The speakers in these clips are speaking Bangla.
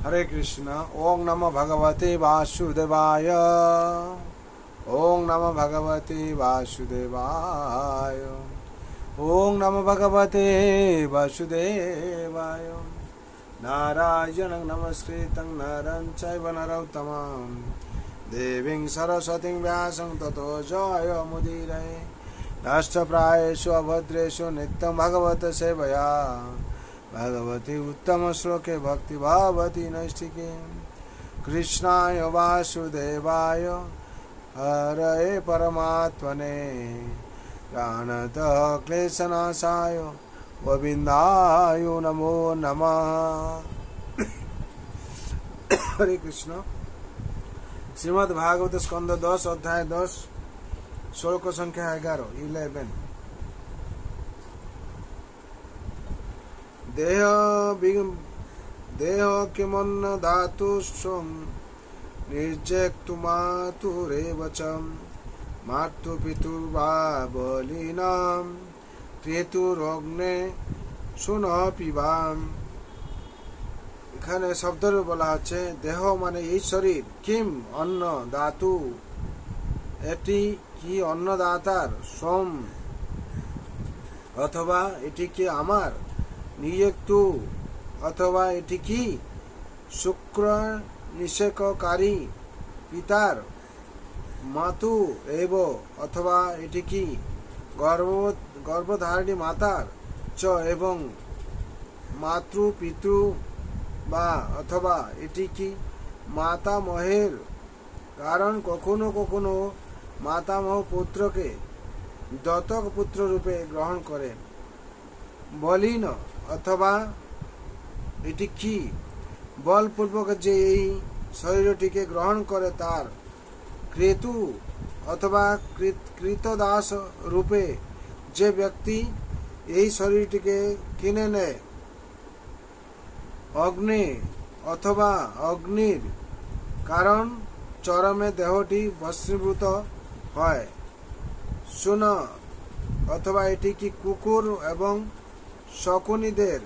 हरे कृष्ण। ओम नमो भगवते वासुदेवाय। ओम नमो भगवते वासुदेवाय। ओम नमो भगवते वासुदेवाय। नारायणं नमस्कृतं नरं चैव नरोत्तमं देवीं सरस्वतीं व्यासं ततो जयमुदीरये। नष्टप्रायेषु अभद्रेषु नित्यं भगवत सेवया भगवती उत्तम श्लोके भक्ति भावती नैष्ठिके। कृष्णाय वासुदेवाय हरये परमात्मने प्रणतः क्लेशनाशाय गोविन्दाय नमो नमः। हरे कृष्ण। श्रीमद् भागवत स्कंद 10 अध्याय 10 श्लोक संख्या 11। देह किमन्न धातुष्वं निर्जेक्तुमातुरेव च मातृपितुर्वा बलिनां क्रेतुरग्ने सुनपिबाम। এখানে শব্দরে বলা হচ্ছে দেহ মানে এই শরীর, কিম অন্ন, ধাতু এটি কি অন্নদাতার, সোম অথবা এটি কি আমার, নিযুক্তু অথবা এটি কি শুক্র নিষেককারী পিতার, মাতু এব অথবা এটি কি গর্ভধারিণী মাতার, চ এবং মাতৃ পিতৃ বা অথবা এটি কি মাতামহের, কারণ কখনো কখনো মাতামহ পুত্রকে দত্তক পুত্র রূপে গ্রহণ করেন। বলিন অথবা এটি কি বলপূর্বক যে এই শরীরটিকে গ্রহণ করে তার, ক্রেতু অথবা কৃতদাস রূপে যে ব্যক্তি এই শরীরটিকে কিনে নেয়, অগ্নি অথবা অগ্নির কারণ চরমে দেহটি ভস্মীভূত হয়, শুন অথবা এটি কি কুকুর এবং শকুনিদের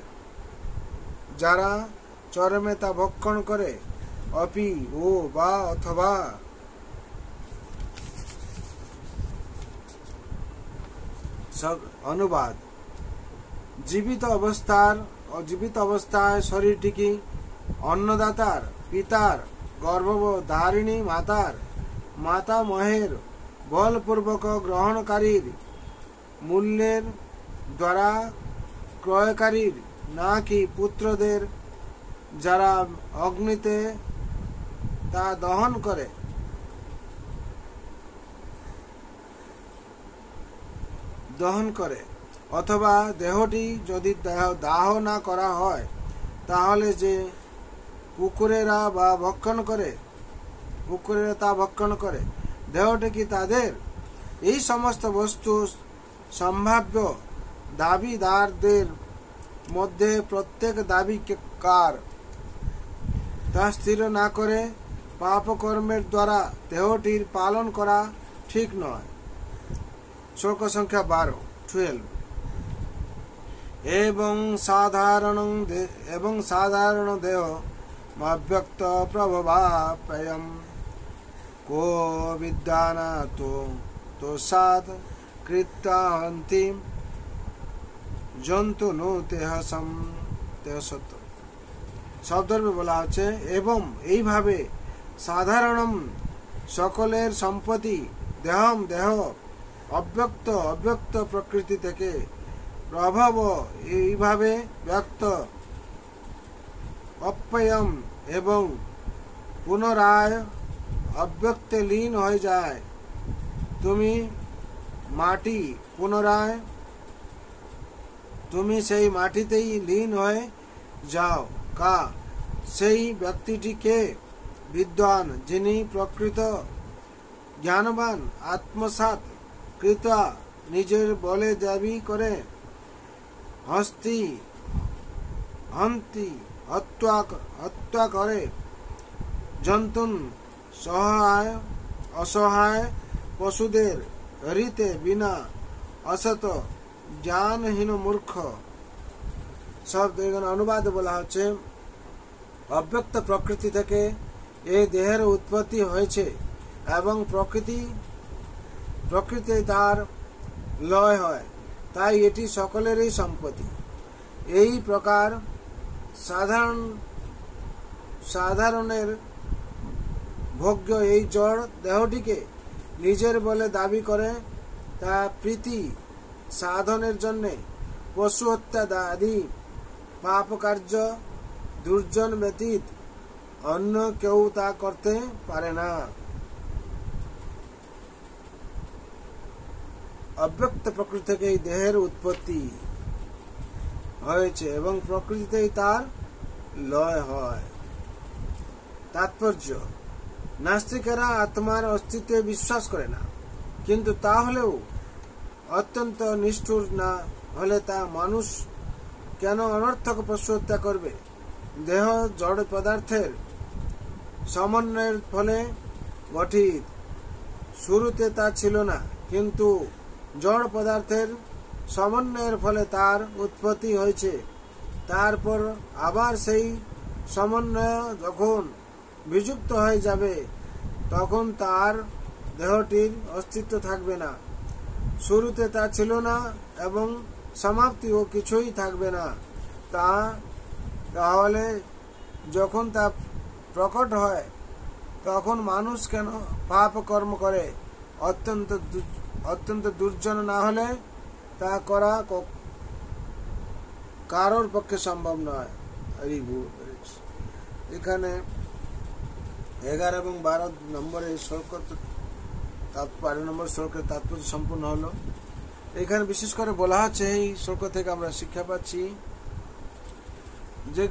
যারা চরমে তা ভক্ষণ করে, অপি ও বা অথবা। অনুবাদ। জীবিত অবস্থায় শরীরটিকে অন্নদাতার, পিতার, গর্ভধারিণী মাতার, মাতামহের বলপূর্বক গ্রহণকারীর, মূল্যের দ্বারা ক্রয়কারীর, নাকি পুত্রদের যারা অগ্নিতে তা দহন করে অথবা দেহটি যদি দাহ না করা হয় তাহলে যে কুকুরেরা তা ভক্ষণ করে, দেহটি কি তাদের? এই সমস্ত বস্তু সম্ভাব্য দাবিদারদের মধ্যে প্রত্যেক দাবি কার তা স্থির না করে পাপকর্মের দ্বারা দেহটির পালন করা ঠিক নয়। শ্লোক সংখ্যা 12। এবং সাধারণ দেহ অব্যক্ত প্রভবাপ্যয়ম কো বিদ্যানা তো সাদ কৃত্যান্তি জন্তু নো তেহসম। শব্দরূপে বলা হচ্ছে এবং এইভাবে সাধারণম সকলের সম্পত্তি, দেহ অব্যক্ত প্রকৃতি থেকে প্রভাব এইভাবে ব্যক্ত, অপ্যয়ম এবং পুনরায় অব্যক্তে লীন হয়ে যায়। তুমি সেই মাটিতেই লীন হয়ে যাও। সেই ব্যক্তিটিকে বিদ্বান, যিনি প্রকৃত জ্ঞানবান, আত্মসাৎ কৃত নিজের বলে দাবি করে হত্যা করে জন্তুন অসহায় পশুদের হরিতে বিনা অসত জ্ঞানহীন মূর্খ। শব্দ এখানে অনুবাদে বলা হচ্ছে অব্যক্ত প্রকৃতি থেকে এই দেহের উৎপত্তি হয়েছে এবং প্রকৃতি তার লয় হয়, তাই এটি সকলেরই সম্পত্তি। এই প্রকার সাধারণের ভোগ্য এই জড় দেহটিকে নিজের বলে দাবি করে তা প্রীতি সাধনের জন্য পশু হত্যা আদি পাপ কার্য দুর্জন ব্যতীত অন্য কেউ তা করতে পারে না। অব্যক্ত প্রকৃতি থেকে এই দেহের উৎপত্তি হয়েছে এবং প্রকৃতিতেই তার লয় হয়। তাৎপর্য: নাস্তিকেরা আত্মার অস্তিত্বে বিশ্বাস করে না, কিন্তু তা হলেও অত্যন্ত নিষ্ঠুর না হলে তা মানুষ কেন অনর্থক পশু হত্যা করবে? দেহ জড় পদার্থের সমন্বয়ের ফলে গঠিত। শুরুতে তা ছিল না, কিন্তু জড় পদার্থের সমন্বয়ের ফলে তার উৎপত্তি হয়েছে। তারপর আবার সেই সমন্বয় যখন বিযুক্ত হয়ে যাবে, তখন তার দেহটির অস্তিত্ব থাকবে না। শুরুতে তা ছিল না এবং সমাপ্তিও কিছুই থাকবে না। তাহলে যখন তা প্রকট হয়, তখন মানুষ কেন পাপ কর্ম করে? অত্যন্ত দুর্জন না হলে তা করা কারোর পক্ষে সম্ভব নয়। এখানে 11 এবং 12 নম্বরের শ্লোক 12 নম্বর শ্লোকের তাৎপর্য সম্পূর্ণ হলো। এখানে বিশেষ করে বলা হচ্ছে, এই শ্লোক থেকে আমরা শিক্ষা পাচ্ছি যে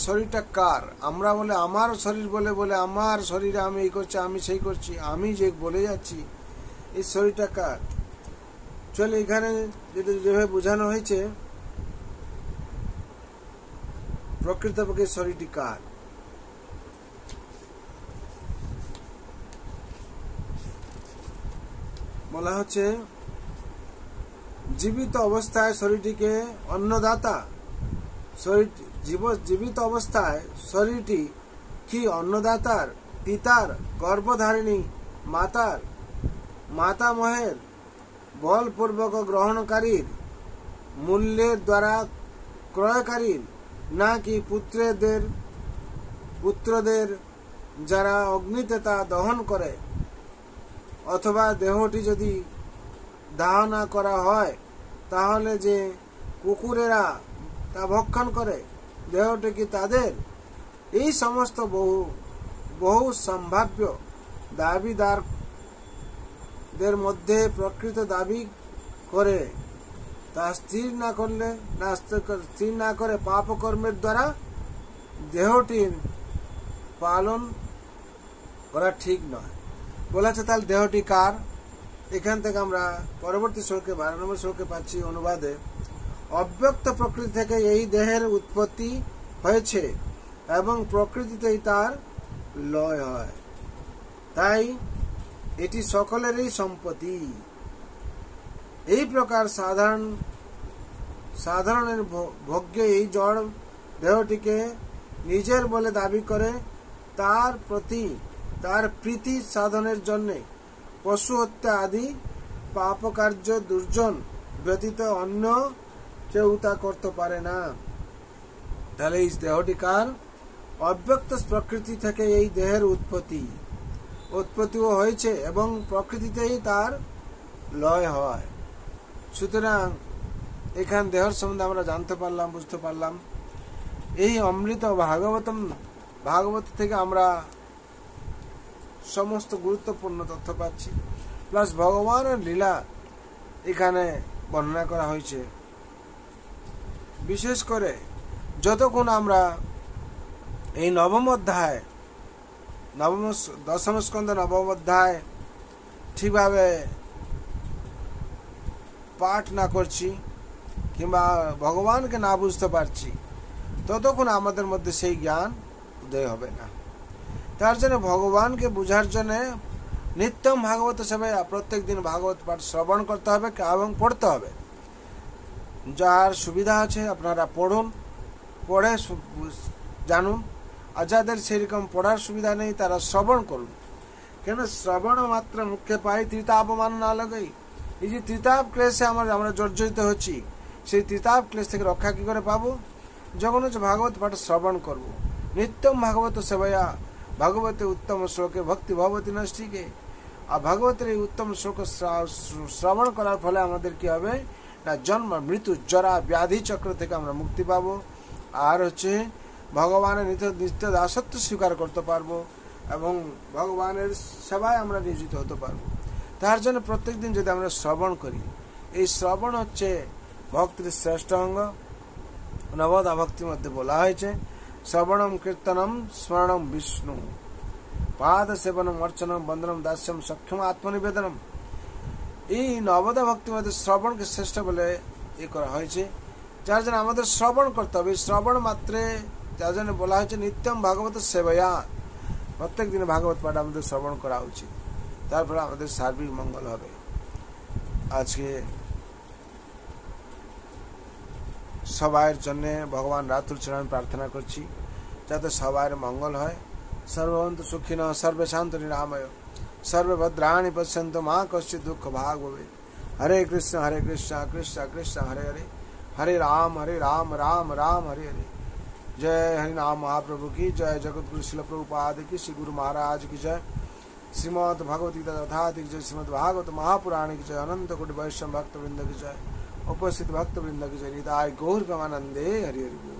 শরীরটা কার? আমরা বলে আমার শরীর বলে আমার শরীরে আমি এই করছি, আমি সেই করছি, আমি যে বলে যাচ্ছি, এই শরীরটা কার? চলে এখানে যেভাবে বোঝানো হয়েছে, প্রকৃতপক্ষে শরীরটি কার? বলা হচ্ছে, জীবিত অবস্থায় শরীরটিকে অন্নদাতা। জীবিত অবস্থায় শরীরটি কি অন্নদাতার, পিতার, গর্ভধারিণী মাতামহের বলপূর্বক গ্রহণকারীর, মূল্যের দ্বারা ক্রয়কারীর, নাকি পুত্রদের যারা অগ্নিতে তা দহন করে? অথবা দেহটি যদি দাহ না করা হয়, তাহলে যে কুকুরেরা তা ভক্ষণ করে, দেহটি কি তাদের? এই সমস্ত বহু সম্ভাব্য দাবিদারদের মধ্যে প্রকৃত দাবি করে তা স্থির না করে পাপ কর্মের দ্বারা দেহটির পালন করা ঠিক নয়। বলেছে তাহলে দেহটি কার? এখান থেকে আমরা পরবর্তী শ্লোকে 12 নম্বর শ্লোকে পাচ্ছি অনুবাদে, অব্যক্ত প্রকৃতি থেকে এই দেহের উৎপত্তি হয়েছে এবং প্রকৃতিতেই তার লয় হয়, তাই এটি সকলেরই সম্পত্তি। এই প্রকার সাধারণের ভোগ্যে এই জড় দেহটিকে নিজের বলে দাবি করে তার প্রীতি সাধনের জন্য পশু হত্যা আদি পাপকার্য দুর্জন ব্যতীত অন্য কেউ তা করতে পারে না। তাহলে এই দেহটি কার? অব্যক্ত প্রকৃতি থেকে এই দেহের উৎপত্তিও হয়েছে এবং প্রকৃতিতেই তার লয় হয়। সুতরাং এখান দেহের সম্বন্ধে আমরা জানতে পারলাম, বুঝতে পারলাম। এই অমৃত ভাগবত থেকে আমরা সমস্ত গুরুত্বপূর্ণ তথ্য পাচ্ছি, প্লাস ভগবানের লীলা এখানে বর্ণনা করা হয়েছে। বিশেষ করে যতক্ষণ আমরা এই দশম স্কন্ধ নবম অধ্যায় ঠিকভাবে পাঠ না করছি কিংবা ভগবানকে না বুঝতে পারছি, ততক্ষণ আমাদের মধ্যে সেই জ্ঞান উদয় হবে না। তার জন্য ভগবানকে বুঝার জন্য নিত্যম ভাগবত সেবায় প্রত্যেক দিন ভাগবত পাঠ শ্রবণ করতে হবে এবং পড়তে হবে। যার সুবিধা আছে আপনারা পড়ে জানুন, আর যাদের সেরকম পড়ার সুবিধা নেই তারা শ্রবণ করুন, কেন শ্রবণ মাত্র মুখে পাই ত্রিতাপ মান না লাগাই। এই যে ত্রিতাপ ক্লেশে আমরা জর্জরিত হচ্ছি, সেই ত্রিতাপ ক্লেশ থেকে রক্ষা কি করে পাবো? যখন হচ্ছে ভাগবত পাঠ শ্রবণ করব, নিত্যম ভাগবত সেবয়া ভাগবতে উত্তম শ্লোকে ভক্তি ভগবতী নষ্টিকে। আর ভাগবতের এই উত্তম শ্লোক শ্রবণ করার ফলে আমাদের কি হবে না, জন্ম মৃত্যু জরা ব্যাধি চক্র থেকে আমরা মুক্তি পাবো। আর হচ্ছে ভগবানের নিত্য দাসত্ব স্বীকার করতে পারবো এবং ভগবানের সেবায় আমরা নিয়োজিত হতে পারবো। তার জন্য প্রত্যেকদিন যদি আমরা শ্রবণ করি, এই শ্রবণ হচ্ছে ভক্তির শ্রেষ্ঠ অঙ্গ। নবদা ভক্তির মধ্যে বলা হয়েছে শ্রবণম কীর্তনম স্মরণম বিষ্ণু পাদ সেবনম অর্চনম বন্দনম দাস্যম সক্ষম আত্মনিবেদনম। এই নবদা ভক্তির মধ্যে শ্রবণকে শ্রেষ্ঠ বলে করা হয়েছে, যার জন্য আমাদের শ্রবণ করতে হবে। শ্রবণ মাত্রে যার জন্য বলা হয়েছে নিত্যম ভাগবত সেবয়া, প্রত্যেক দিনে ভাগবত পাঠ আমাদের শ্রবণ করা উচিত, তারপরে আমাদের সার্বিক মঙ্গল হবে। আজকে সবাইয়ের জন্য ভগবান রাতুল চরণ প্রার্থনা করছি যাতে সবার মঙ্গল হয়। সর্বন্ত সুখিন সর্বে শান্ত নিরাময় সর্বে ভদ্রাণি পশ্যন্ত মা কশ্চিৎ দুঃখ ভাগ ভবে। হরে কৃষ্ণ কৃষ্ণ কৃষ্ণ হরে হরে, हरे राम राम राम हरे हरे। जय हरि नाम महाप्रभु की जय, जगत गुरु शिल प्रभुपाद की, श्री गुरु महाराज की जय, श्रीमद् भगवती तथा की जय, श्रीमद् भागवत महापुराण की जय, अनंत कोटि वैष्णव भक्त वृंद की जय, उपस्थित भक्त वृंद की जय। निताय गौर गमानंदे हरि हरि।